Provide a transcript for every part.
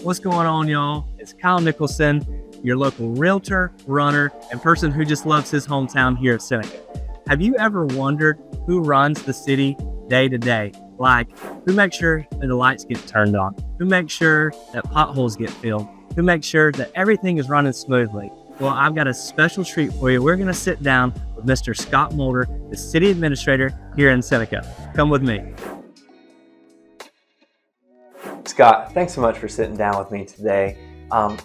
What's going on, y'all? It's Kyle Nicholson, your local realtor, runner, and person who just loves his hometown here at Seneca. Have you ever wondered who runs the city day to day? Like, who makes sure that the lights get turned on? Who makes sure that potholes get filled? Who makes sure that everything is running smoothly? Well, I've got a special treat for you. We're going to sit down with Mr. Scott Moulder, the city administrator here in Seneca. Come with me. Scott, thanks so much for sitting down with me today.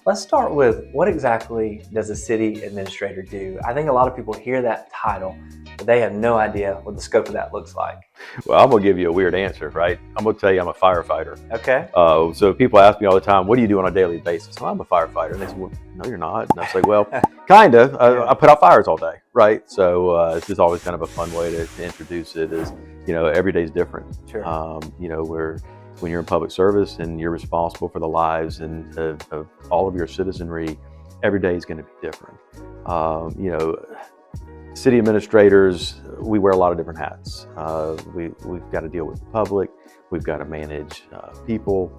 Let's start with, what exactly does a city administrator do? I think a lot of people hear that title, but they have no idea what the scope of that looks like. Well, I'm going to give you a weird answer, right? I'm going to tell you I'm a firefighter. Okay. So people ask me all the time, what do you do on a daily basis? Well, I'm a firefighter. And they say, well, no, you're not. And I say, well, kind of. I put out fires all day, right? So it's just always kind of a fun way to introduce it is, every day's different. Sure. When you're in public service and you're responsible for the lives and of all of your citizenry, every day is going to be different. City administrators, we wear a lot of different hats. We've got to deal with the public. We've got to manage people,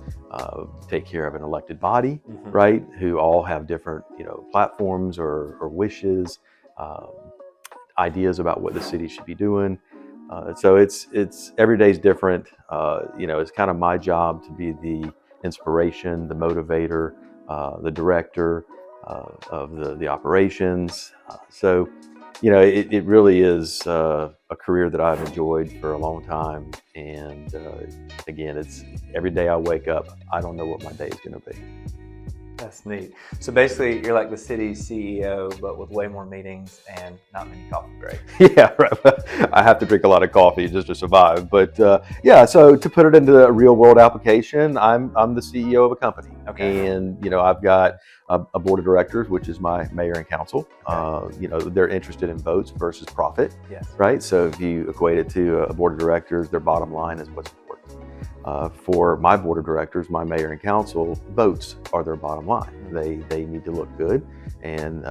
take care of an elected body, right? Who all have different, platforms or wishes, ideas about what the city should be doing. So it's every day's different. It's kind of my job to be the inspiration, the motivator, the director of the operations. It really is a career that I've enjoyed for a long time. And again, it's every day I wake up, I don't know what my day is going to be. That's neat. So basically, you're like the city's CEO, but with way more meetings and not many coffee breaks. Yeah, right. I have to drink a lot of coffee just to survive. But so to put it into a real world application, I'm the CEO of a company. Okay. And, I've got a board of directors, which is my mayor and council. Okay. They're interested in votes versus profit. Yes. Right. So if you equate it to a board of directors, their bottom line is what's important. For my board of directors, my mayor and council, votes are their bottom line. They need to look good and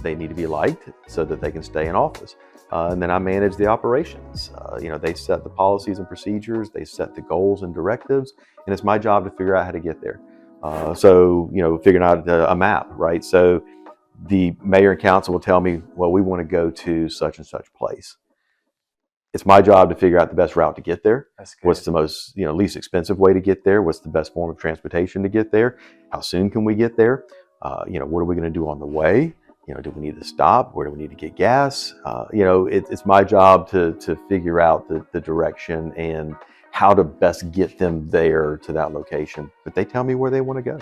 they need to be liked so that they can stay in office. And then I manage the operations. They set the policies and procedures, they set the goals and directives, and it's my job to figure out how to get there. Figuring out a map, right? So the mayor and council will tell me, well, we want to go to such and such place. It's my job to figure out the best route to get there. What's the most, least expensive way to get there? What's the best form of transportation to get there? How soon can we get there? What are we going to do on the way? Do we need to stop? Where do we need to get gas? It's my job to figure out the direction and how to best get them there to that location. But they tell me where they want to go.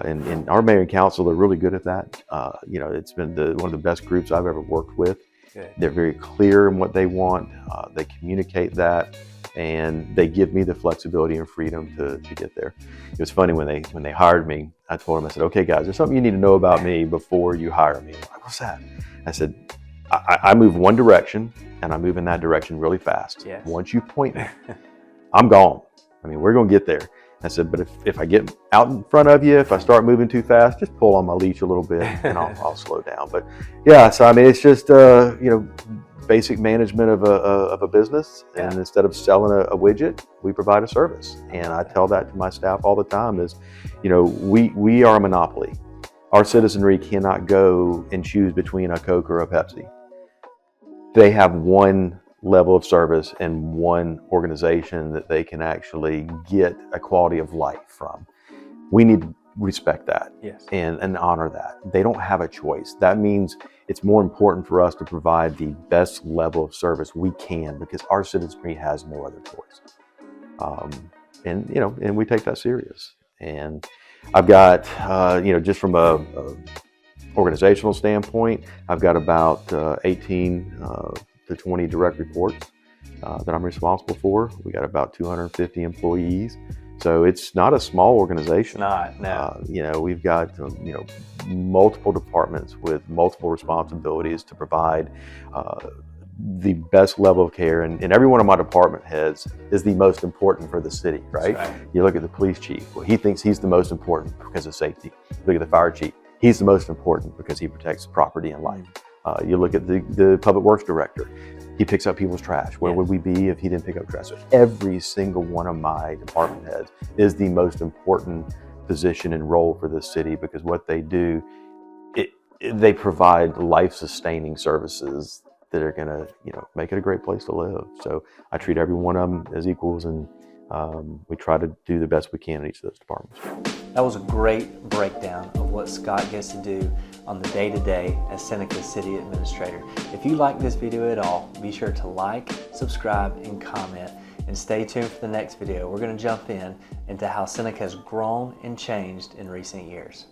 And our mayor and council are really good at that. It's been one of the best groups I've ever worked with. Good. They're very clear in what they want. They communicate that, and they give me the flexibility and freedom to get there. It was funny when they hired me. I told them, I said, "Okay, guys, there's something you need to know about me before you hire me." Like, what's that? I said, I move one direction, and I move in that direction really fast. Yes. Once you point me, I'm gone. We're going to get there. I said, but if I get out in front of you, if I start moving too fast, just pull on my leash a little bit and I'll slow down. But yeah, so it's just, basic management of a business. Yeah. And instead of selling a widget, we provide a service. And I tell that to my staff all the time is, we are a monopoly. Our citizenry cannot go and choose between a Coke or a Pepsi. They have one level of service and one organization that they can actually get a quality of life from. We need to respect that. Yes. and honor that. They don't have a choice. That means it's more important for us to provide the best level of service we can because our citizenry has no other choice. And we take that serious. And I've got, just from a organizational standpoint, I've got about 18 to 20 direct reports that I'm responsible for. We got about 250 employees. So it's not a small organization. No. We've got, multiple departments with multiple responsibilities to provide the best level of care. And every one of my department heads is the most important for the city, right? You look at the police chief. Well, he thinks he's the most important because of safety. Look at the fire chief. He's the most important because he protects property and life. You look at the public works director. He picks up people's trash. Where would we be if he didn't pick up trash? So every single one of my department heads is the most important position and role for this city, because what they do, they provide life-sustaining services that are going to, make it a great place to live. So I treat every one of them as equals, and we try to do the best we can in each of those departments. That was a great breakdown of what Scott gets to do on the day-to-day as Seneca's City Administrator. If you like this video at all, be sure to like, subscribe, and comment, and stay tuned for the next video. We're going to jump into how Seneca has grown and changed in recent years.